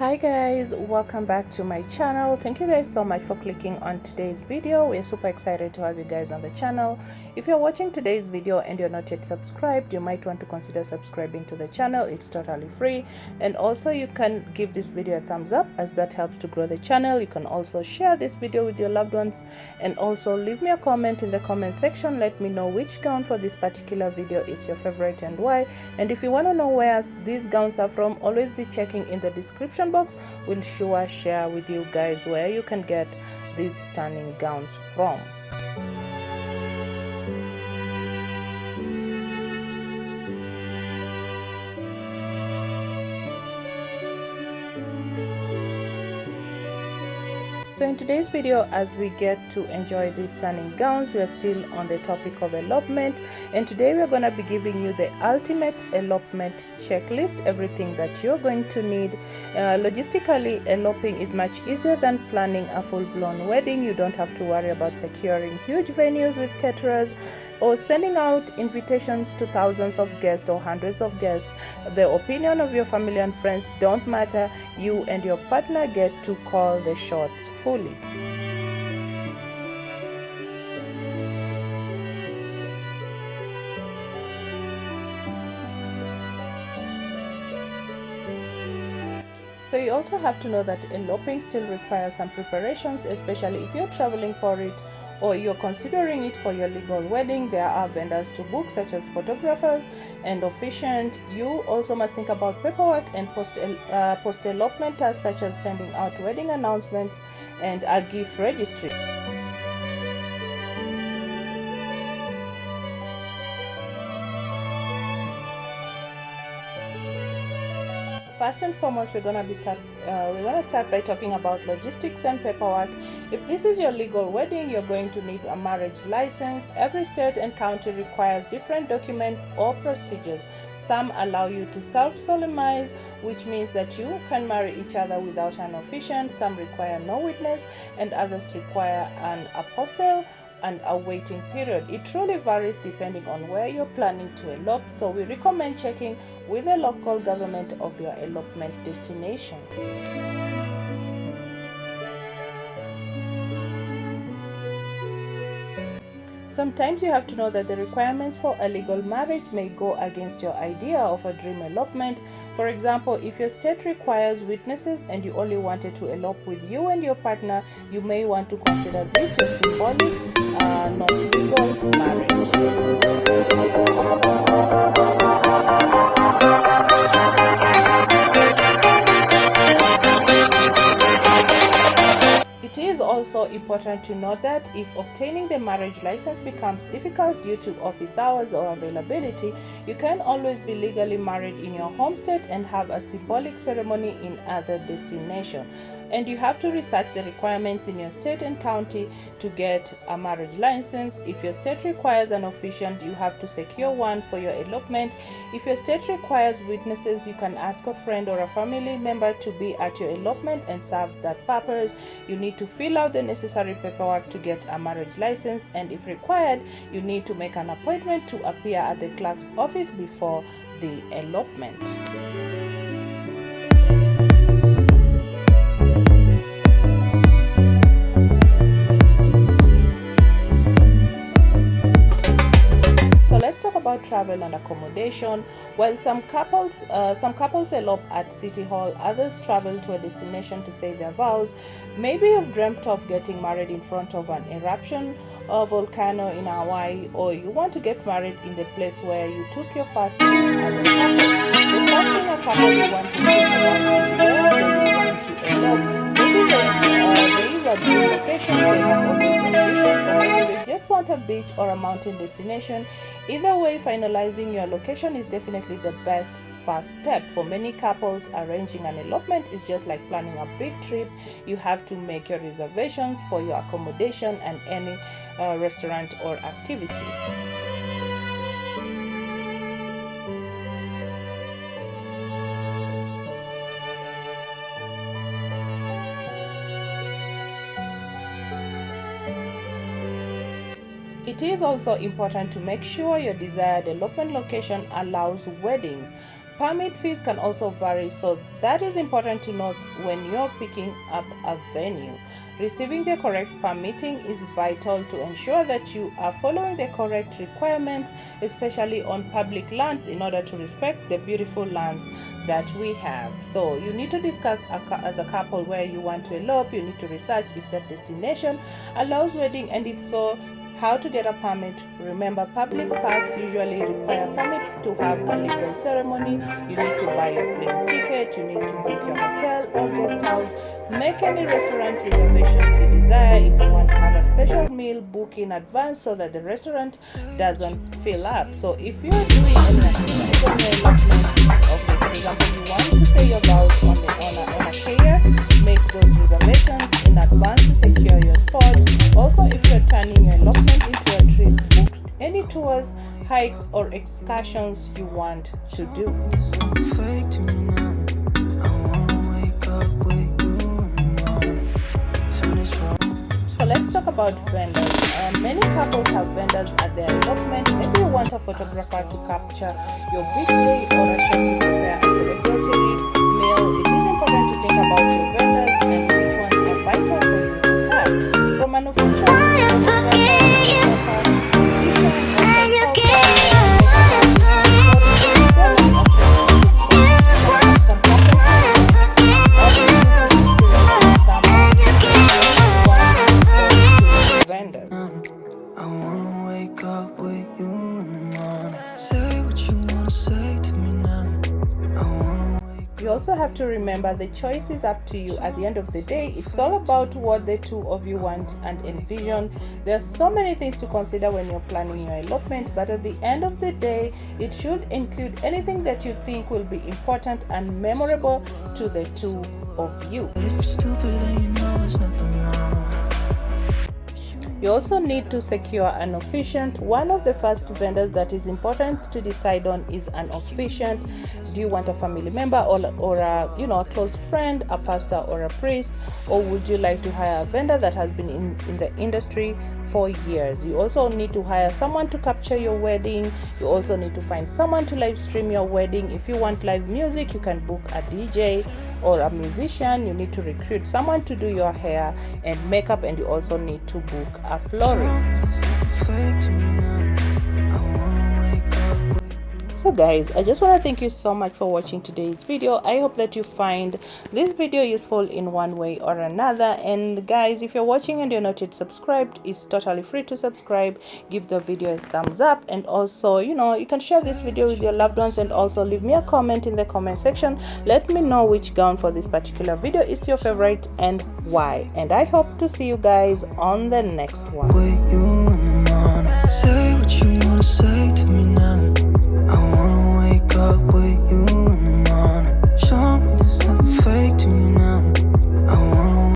Hi guys, welcome back to my channel. Thank you guys so much for clicking on today's video. We're super excited to have you guys on the channel. If you're watching today's video and you're not yet subscribed, you might want to consider subscribing to the channel. It's totally free, and also you can give this video a thumbs up as that helps to grow the channel. You can also share this video with your loved ones, and also leave me a comment in the comment section. Let me know which gown for this particular video is your favorite and why. And if you want to know where these gowns are from, always be checking in the description box. We'll sure share with you guys where you can get these stunning gowns from. So in today's video, as we get to enjoy these stunning gowns, we are still on the topic of elopement, and today we're going to be giving you the ultimate elopement checklist, everything that you're going to need. Logistically, eloping is much easier than planning a full-blown wedding. You don't have to worry about securing huge venues with caterers or sending out invitations to thousands of guests or hundreds of guests. The opinion of your family and friends don't matter. You and your partner get to call the shots fully. So you also have to know that eloping still requires some preparations, especially if you're traveling for it or you're considering it for your legal wedding. There are vendors to book, such as photographers and officiant. You also must think about paperwork and post-elopement tasks, such as sending out wedding announcements and a gift registry. First and foremost, we're gonna start by talking about logistics and paperwork. If this is your legal wedding, you're going to need a marriage license. Every state and county requires different documents or procedures. Some allow you to self-solemnize, which means that you can marry each other without an officiant. Some require no witness, and others require an apostille and a waiting period. It truly varies depending on where you're planning to elope, so we recommend checking with the local government of your elopement destination. Sometimes you have to know that the requirements for a legal marriage may go against your idea of a dream elopement. For example, if your state requires witnesses and you only wanted to elope with you and your partner, you may want to consider this your symbolic, not legal marriage. It is also important to note that if obtaining the marriage license becomes difficult due to office hours or availability, you can always be legally married in your home state and have a symbolic ceremony in other destination. And you have to research the requirements in your state and county to get a marriage license. If your state requires an officiant, you have to secure one for your elopement. If your state requires witnesses, you can ask a friend or a family member to be at your elopement and serve that purpose. You need to fill out the necessary paperwork to get a marriage license, and if required, you need to make an appointment to appear at the clerk's office before the elopement. Let's talk about travel and accommodation. While some couples elope at City Hall, others travel to a destination to say their vows. Maybe you've dreamt of getting married in front of an eruption or volcano in Hawaii, or you want to get married in the place where you took your first trip as a couple. The first thing a couple will want to think about is where they will want to elope. Maybe there is a dream location they have always envisioned, or maybe they just want a beach or a mountain destination. Either way, finalizing your location is definitely the best first step. For many couples, arranging an elopement is just like planning a big trip. You have to make your reservations for your accommodation and any restaurant or activities. It is also important to make sure your desired elopement location allows weddings. Permit fees can also vary, so that is important to note when you're picking up a venue. Receiving the correct permitting is vital to ensure that you are following the correct requirements, especially on public lands, in order to respect the beautiful lands that we have. So you need to discuss as a couple where you want to elope. You need to research if that destination allows wedding, and if so, how to get a permit. Remember, public parks usually require permits to have a legal ceremony. You need to buy your plane ticket, you need to book your hotel or guest house, make any restaurant reservations you desire. If you want to have a special meal, book in advance so that the restaurant doesn't fill up. So if you're doing any activity on your elopement, okay, for example, you want to say your vows on a care, make those reservations in advance to secure your spot. Also, if you're turning your elopement into a trip, book any tours, hikes, or excursions you want to do. So let's talk about vendors. Many couples have vendors at their elopement. Maybe you want a photographer to capture your victory or a chef to prepare a celebratory meal. It is important to think about your vendors and which ones are vital for you to have. From an official You also have to remember the choice is up to you. At the end of the day, it's all about what the two of you want and envision. There's so many things to consider when you're planning your elopement, but at the end of the day, it should include anything that you think will be important and memorable to the two of you. You also need to secure an officiant. One of the first vendors that is important to decide on is an officiant. Do you want a family member or a close friend, a pastor or a priest, or would you like to hire a vendor that has been in the industry for years? You also need to hire someone to capture your wedding. You also need to find someone to live stream your wedding. If you want live music, you can book a DJ or a musician. You need to recruit someone to do your hair and makeup, and you also need to book a florist. So guys, I just want to thank you so much for watching today's video. I hope that you find this video useful in one way or another. And guys, if you're watching and you're not yet subscribed, it's totally free to subscribe. Give the video a thumbs up, and also you can share this video with your loved ones, and also leave me a comment in the comment section. Let me know which gown for this particular video is your favorite and why. And I hope to see you guys on the next one.